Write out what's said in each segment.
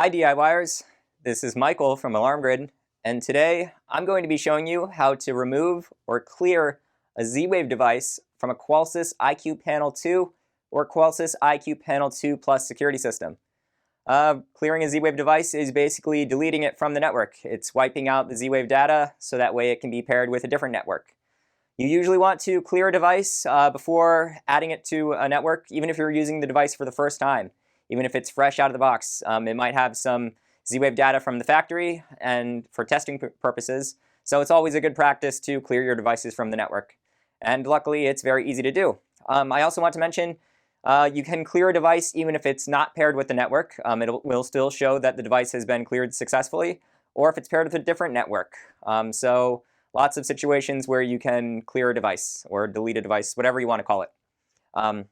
Hi DIYers, this is Michael from AlarmGrid, and today I'm going to be showing you how to remove or clear a Z-Wave device from a Qolsys IQ Panel 2 or Qolsys IQ Panel 2 Plus security system. Clearing a Z-Wave device is basically deleting it from the network. It's wiping out the Z-Wave data so that way it can be paired with a different network. You usually want to clear a device before adding it to a network, even if you're using the device for the first time. Even if it's fresh out of the box. It might have some Z-Wave data from the factory and for testing purposes, so it's always a good practice to clear your devices from the network. And luckily, it's very easy to do. I also want to mention you can clear a device even if it's not paired with the network. It will still show that the device has been cleared successfully, or if it's paired with a different network. So lots of situations where you can clear a device or delete a device, whatever you want to call it.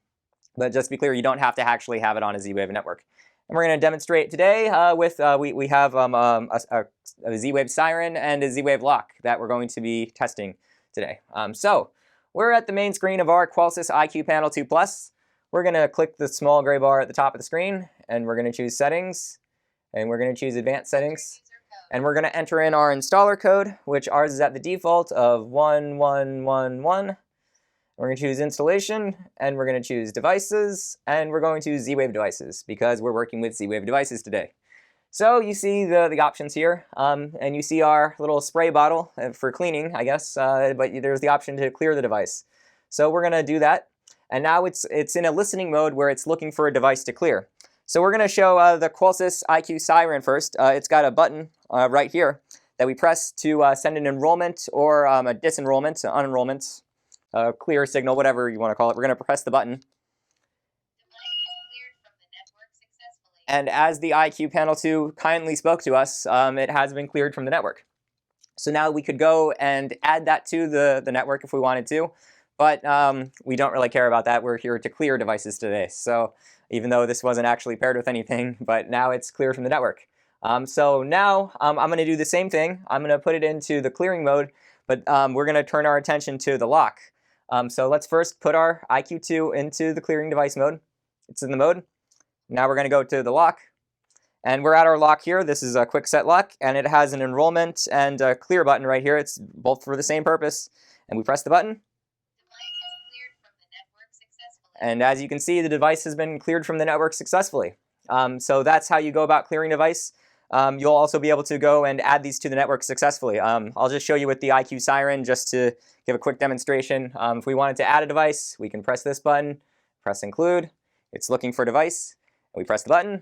But just to be clear, you don't have to actually have it on a Z-Wave network. And we're going to demonstrate today with, we have a Z-Wave siren and a Z-Wave lock that we're going to be testing today. So we're at the main screen of our Qolsys IQ Panel 2 Plus. We're going to click the small gray bar at the top of the screen, and we're going to choose Settings, and we're going to choose Advanced Settings. And we're going to enter in our installer code, which ours is at the default of 1111. We're going to choose Installation, and we're going to choose Devices, and we're going to Z-Wave Devices, because we're working with Z-Wave devices today. So you see the options here, and you see our little spray bottle for cleaning, I guess, but there's the option to clear the device. So we're going to do that, and now it's in a listening mode where it's looking for a device to clear. So we're going to show the Qolsys IQ siren first. It's got a button right here that we press to send an enrollment or a disenrollment, unenrollment. Clear signal, whatever you want to call it. We're going to press the button. And as the IQ Panel 2 kindly spoke to us, it has been cleared from the network. So now we could go and add that to the network if we wanted to, but we don't really care about that. We're here to clear devices today. So even though this wasn't actually paired with anything, but now it's cleared from the network. So now I'm going to do the same thing. I'm going to put it into the clearing mode, but we're going to turn our attention to the lock. So let's first put our IQ2 into the clearing device mode. It's in the mode. Now we're going to go to the lock. And we're at our lock here. This is a quick set lock, and it has an enrollment and a clear button right here. It's both for the same purpose. And we press the button. And as you can see, the device has been cleared from the network successfully. So that's how you go about clearing a device. You'll also be able to go and add these to the network successfully. I'll just show you with the IQ siren just to give a quick demonstration. If we wanted to add a device, we can press this button, press include. It's looking for a device, and we press the button.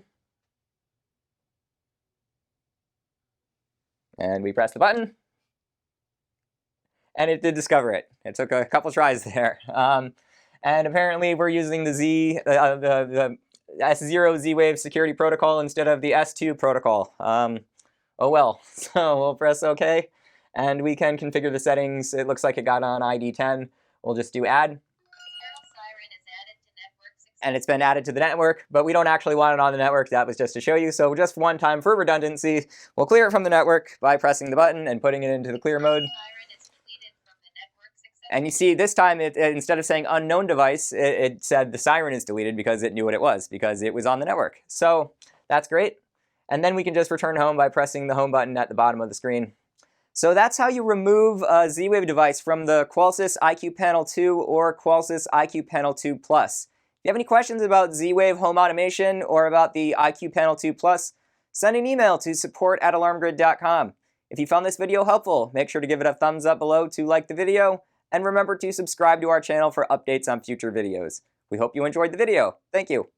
And we press the button. And it did discover it. It took a couple tries there. And apparently we're using the S0 Z-Wave security protocol instead of the S2 protocol. Oh well. So we'll press OK, and we can configure the settings. It looks like it got on ID 10. We'll just do add. And it's been added to the network, but we don't actually want it on the network. That was just to show you. So just one time for redundancy, we'll clear it from the network by pressing the button and putting it into the clear mode. And you see this time, instead of saying unknown device, it said the siren is deleted because it knew what it was, because it was on the network. So that's great. And then we can just return home by pressing the home button at the bottom of the screen. So that's how you remove a Z-Wave device from the Qolsys IQ Panel 2 or Qolsys IQ Panel 2 Plus. If you have any questions about Z-Wave home automation or about the IQ Panel 2 Plus, send an email to support@alarmgrid.com. If you found this video helpful, make sure to give it a thumbs up below to like the video. And remember to subscribe to our channel for updates on future videos. We hope you enjoyed the video. Thank you.